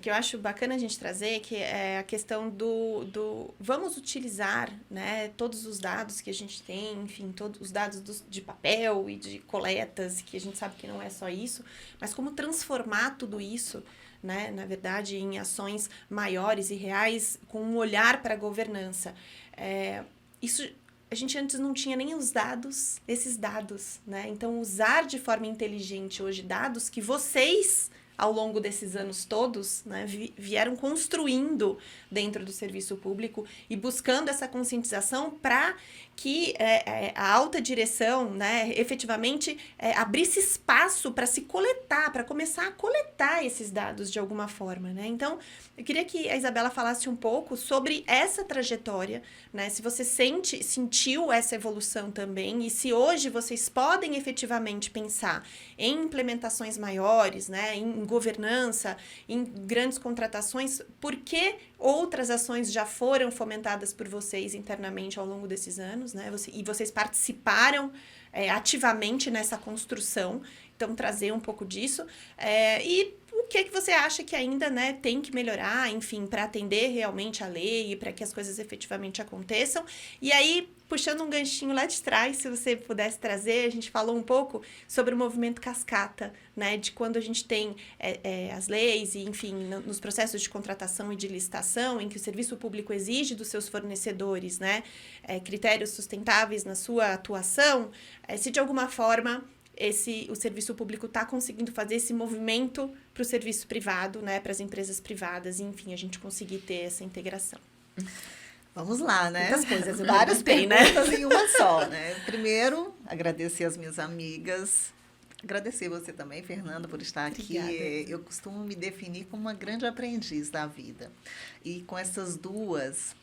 que eu acho bacana a gente trazer, que é a questão do vamos utilizar, né, todos os dados que a gente tem, enfim, todos os dados de papel e de coletas, que a gente sabe que não é só isso, mas como transformar tudo isso, né, na verdade, em ações maiores e reais, com um olhar para a governança. Isso, a gente antes não tinha nem esses dados, né? Então, usar de forma inteligente hoje dados que vocês, ao longo desses anos todos, né, vieram construindo dentro do serviço público e buscando essa conscientização para que a alta direção, né, efetivamente abrisse espaço para se coletar, para começar a coletar esses dados de alguma forma, né? Então, eu queria que a Isabela falasse um pouco sobre essa trajetória, né? Se você sentiu essa evolução também, e se hoje vocês podem efetivamente pensar em implementações maiores, né, em governança, em grandes contratações, por que outras ações já foram fomentadas por vocês internamente ao longo desses anos, né? E vocês participaram ativamente nessa construção, então trazer um pouco disso. E o que você acha que ainda, né, tem que melhorar, enfim, para atender realmente a lei e para que as coisas efetivamente aconteçam. E aí, puxando um ganchinho lá de trás, se você pudesse trazer, a gente falou um pouco sobre o movimento cascata, né, de quando a gente tem as leis e, enfim, nos processos de contratação e de licitação, em que o serviço público exige dos seus fornecedores, né, critérios sustentáveis na sua atuação, se de alguma forma o serviço público está conseguindo fazer esse movimento para o serviço privado, né, para as empresas privadas, e, enfim, a gente conseguir ter essa integração. Vamos lá, né? Muitas coisas, eu várias perguntei, né? perguntas em uma só, né? Primeiro, agradecer as minhas amigas, agradecer você também, Fernanda, por estar aqui. Obrigada. Eu costumo me definir como uma grande aprendiz da vida. E com essas duas,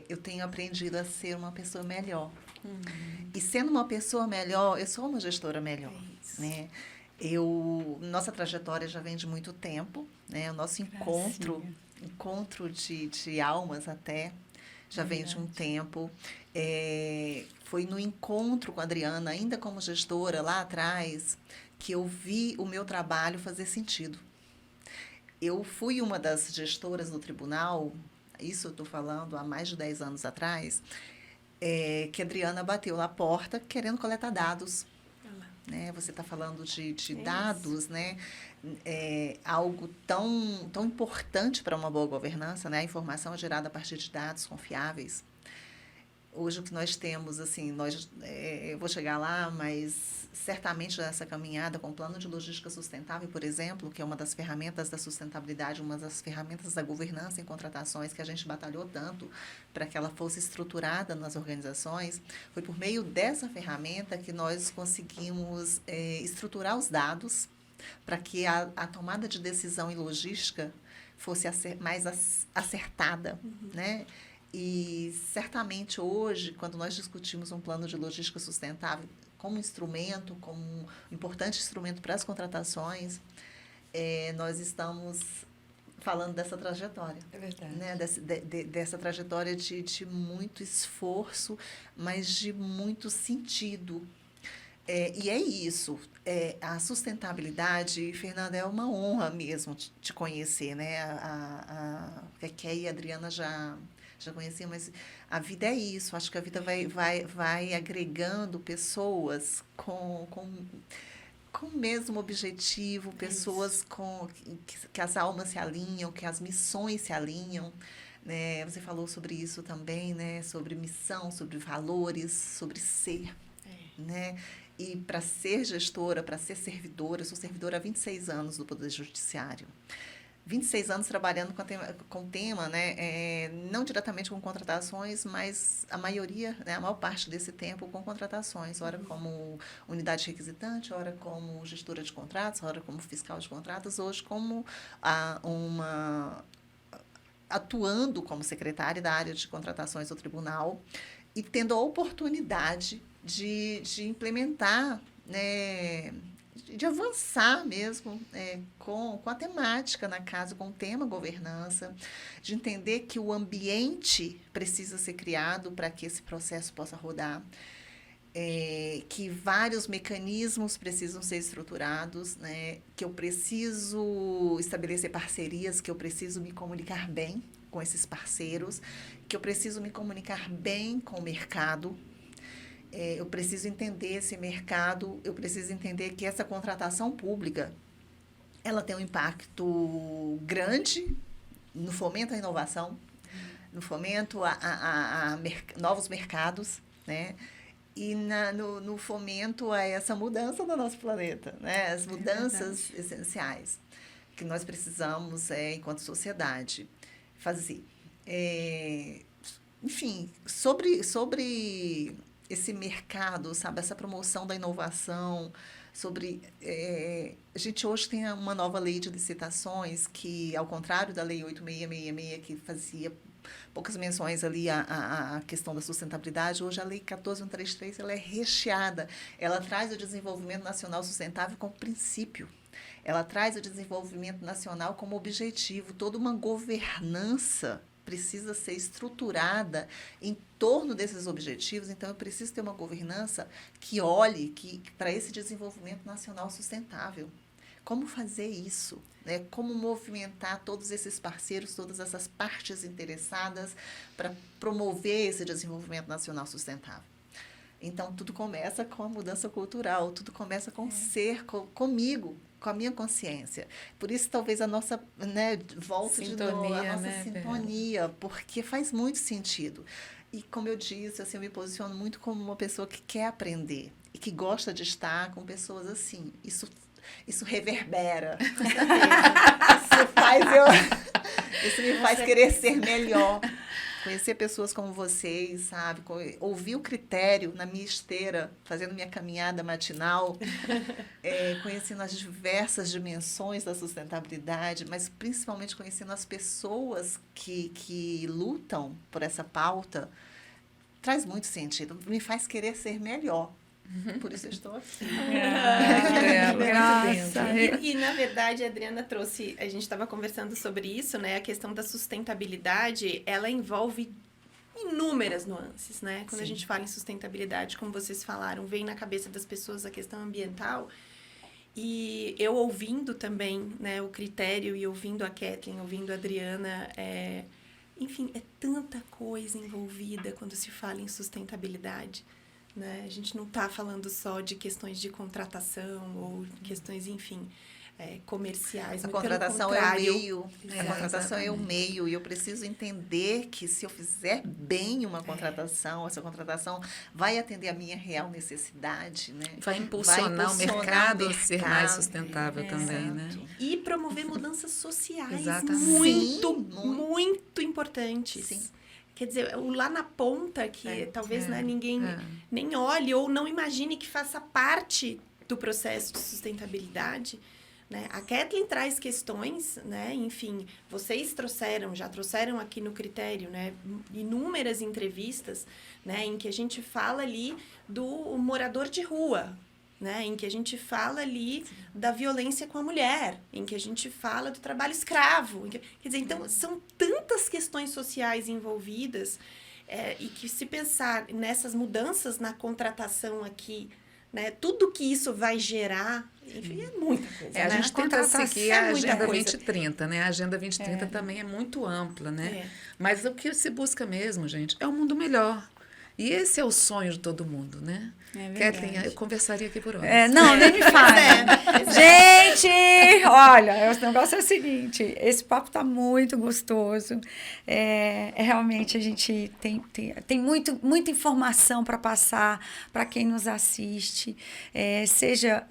eu tenho aprendido a ser uma pessoa melhor. E sendo uma pessoa melhor, eu sou uma gestora melhor, né? Nossa trajetória já vem de muito tempo, né? O nosso encontro de almas até, já vem de um tempo. Foi no encontro com a Adriana, ainda como gestora lá atrás, que eu vi o meu trabalho fazer sentido. Eu fui uma das gestoras do tribunal, isso eu estou falando há mais de 10 anos atrás, que a Adriana bateu na porta querendo coletar dados. Né? Você está falando de dados, né? Algo tão importante para uma boa governança, né? A informação é gerada a partir de dados confiáveis. Hoje o que nós temos, assim, eu vou chegar lá, mas certamente nessa caminhada com o plano de logística sustentável, por exemplo, que é uma das ferramentas da sustentabilidade, uma das ferramentas da governança em contratações, que a gente batalhou tanto para que ela fosse estruturada nas organizações, foi por meio dessa ferramenta que nós conseguimos estruturar os dados para que a tomada de decisão e logística fosse mais acertada, né? E certamente hoje, quando nós discutimos um plano de logística sustentável como instrumento, como um importante instrumento para as contratações, nós estamos falando dessa trajetória. É verdade. Né? Dessa trajetória de muito esforço, mas de muito sentido. E é isso. A sustentabilidade, Fernanda, é uma honra mesmo te conhecer, né? A Keke e a Adriana já conheciam, mas a vida é isso. Acho que a vida vai agregando pessoas com o mesmo objetivo, pessoas que as almas se alinham, que as missões se alinham. Né? Você falou sobre isso também, né? Sobre missão, sobre valores, sobre ser. Né? E para ser gestora, para ser servidora, eu sou servidora há 26 anos do Poder Judiciário. 26 anos trabalhando com o tema, né? Não diretamente com contratações, mas a maioria, né? A maior parte desse tempo com contratações, ora como unidade requisitante, ora como gestora de contratos, ora como fiscal de contratos, hoje como atuando como secretária da área de contratações do tribunal e tendo a oportunidade de implementar, né, de avançar mesmo com a temática na casa, com o tema governança, de entender que o ambiente precisa ser criado para que esse processo possa rodar, que vários mecanismos precisam ser estruturados, né, que eu preciso estabelecer parcerias, que eu preciso me comunicar bem com esses parceiros, que eu preciso me comunicar bem com o mercado. Eu preciso entender esse mercado, eu preciso entender que essa contratação pública, ela tem um impacto grande no fomento à inovação, no fomento a novos mercados, né? E no fomento a essa mudança do nosso planeta, né? As mudanças essenciais que nós precisamos, enquanto sociedade, fazer. Enfim, sobre esse mercado, sabe, essa promoção da inovação, a gente hoje tem uma nova lei de licitações que, ao contrário da lei 8666, que fazia poucas menções ali à questão da sustentabilidade, hoje a lei 14133 ela é recheada, ela traz o desenvolvimento nacional sustentável como princípio, ela traz o desenvolvimento nacional como objetivo, toda uma governança precisa ser estruturada em torno desses objetivos, então eu preciso ter uma governança que olhe para esse desenvolvimento nacional sustentável. Como fazer isso? Né? Como movimentar todos esses parceiros, todas essas partes interessadas para promover esse desenvolvimento nacional sustentável? Então, tudo começa com a mudança cultural, tudo começa com ser, comigo, com a minha consciência. Por isso, talvez a nossa, né, volta de novo, a nossa sintonia, porque faz muito sentido. E, como eu disse, assim, eu me posiciono muito como uma pessoa que quer aprender e que gosta de estar com pessoas assim. Isso reverbera. Isso me faz querer ser melhor. Conhecer pessoas como vocês, sabe? Ouvir o critério na minha esteira, fazendo minha caminhada matinal, conhecendo as diversas dimensões da sustentabilidade, mas principalmente conhecendo as pessoas que lutam por essa pauta, traz muito sentido. Me faz querer ser melhor. Por isso eu estou aqui. E, na verdade, a Adriana trouxe... A gente estava conversando sobre isso, né? A questão da sustentabilidade, ela envolve inúmeras nuances, né? Quando a gente fala em sustentabilidade, como vocês falaram, vem na cabeça das pessoas a questão ambiental. E eu ouvindo também, né, o critério e ouvindo a Kathleen, ouvindo a Adriana... Enfim, é tanta coisa envolvida quando se fala em sustentabilidade. Né? A gente não está falando só de questões de contratação ou questões, enfim, comerciais. A contratação é o meio. A contratação é o meio. E eu preciso entender que se eu fizer bem uma contratação, essa contratação vai atender a minha real necessidade. Né? Vai impulsionar o mercado a ser mais sustentável também. Né? E promover mudanças sociais Exatamente. muito importantes. Sim. Quer dizer, o lá na ponta, que talvez né, ninguém nem olhe ou não imagine que faça parte do processo de sustentabilidade, né? A Kathleen traz questões, né? Enfim, vocês já trouxeram aqui no Critério, né? Inúmeras entrevistas, né? Em que a gente fala ali do morador de rua, né? Em que a gente fala ali da violência com a mulher, em que a gente fala do trabalho escravo. Quer dizer, então, são tantas questões sociais envolvidas e que se pensar nessas mudanças na contratação aqui, né? Tudo que isso vai gerar, enfim, é muita coisa, A né? gente tenta seguir a muita Agenda coisa. 2030, né? A Agenda 2030 também é muito ampla, né? É. Mas o que se busca mesmo, gente, é um mundo melhor. E esse é o sonho de todo mundo, né? Kathleen, eu conversaria aqui por horas. Não, nem me fale. Gente, olha, o negócio é o seguinte, esse papo tá muito gostoso. Realmente a gente tem muita informação para passar para quem nos assiste, seja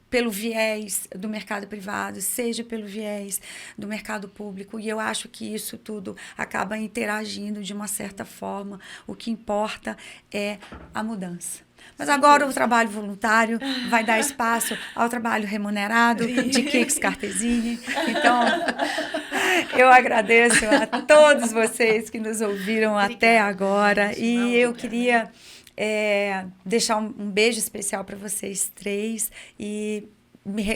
pelo viés do mercado privado, seja pelo viés do mercado público, e eu acho que isso tudo acaba interagindo de uma certa forma. O que importa é a mudança. Mas agora o trabalho voluntário vai dar espaço ao trabalho remunerado de Kix Cartesini. Então, eu agradeço a todos vocês que nos ouviram até agora. E eu queria deixar um beijo especial para vocês três e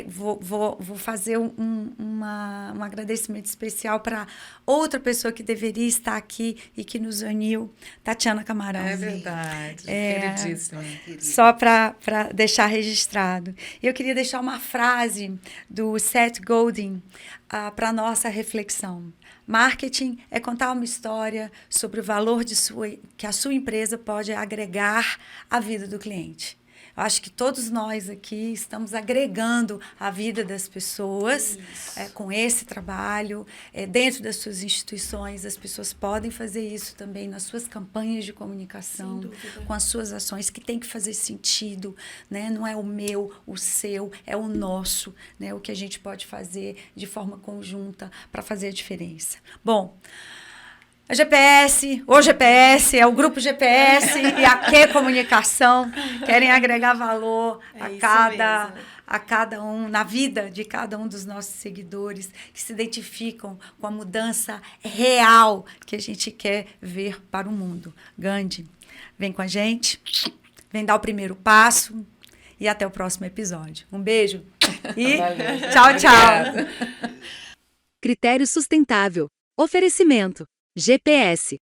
vou fazer um agradecimento especial para outra pessoa que deveria estar aqui e que nos uniu, Tatiana Camarão. É verdade, queridíssima. Só para deixar registrado. Eu queria deixar uma frase do Seth Godin para a nossa reflexão. Marketing é contar uma história sobre o valor que a sua empresa pode agregar à vida do cliente. Eu acho que todos nós aqui estamos agregando a vida das pessoas com esse trabalho. Dentro das suas instituições, as pessoas podem fazer isso também nas suas campanhas de comunicação, com as suas ações, que tem que fazer sentido, né? Não é o meu, o seu, é o nosso, né? O que a gente pode fazer de forma conjunta para fazer a diferença. Bom, a GPS, o GPS, é o grupo GPS e a Q Comunicação querem agregar valor a cada um, na vida de cada um dos nossos seguidores, que se identificam com a mudança real que a gente quer ver para o mundo. Gandhi, vem com a gente, vem dar o primeiro passo e até o próximo episódio. Um beijo e tchau, tchau. Critério sustentável. Oferecimento. GPS.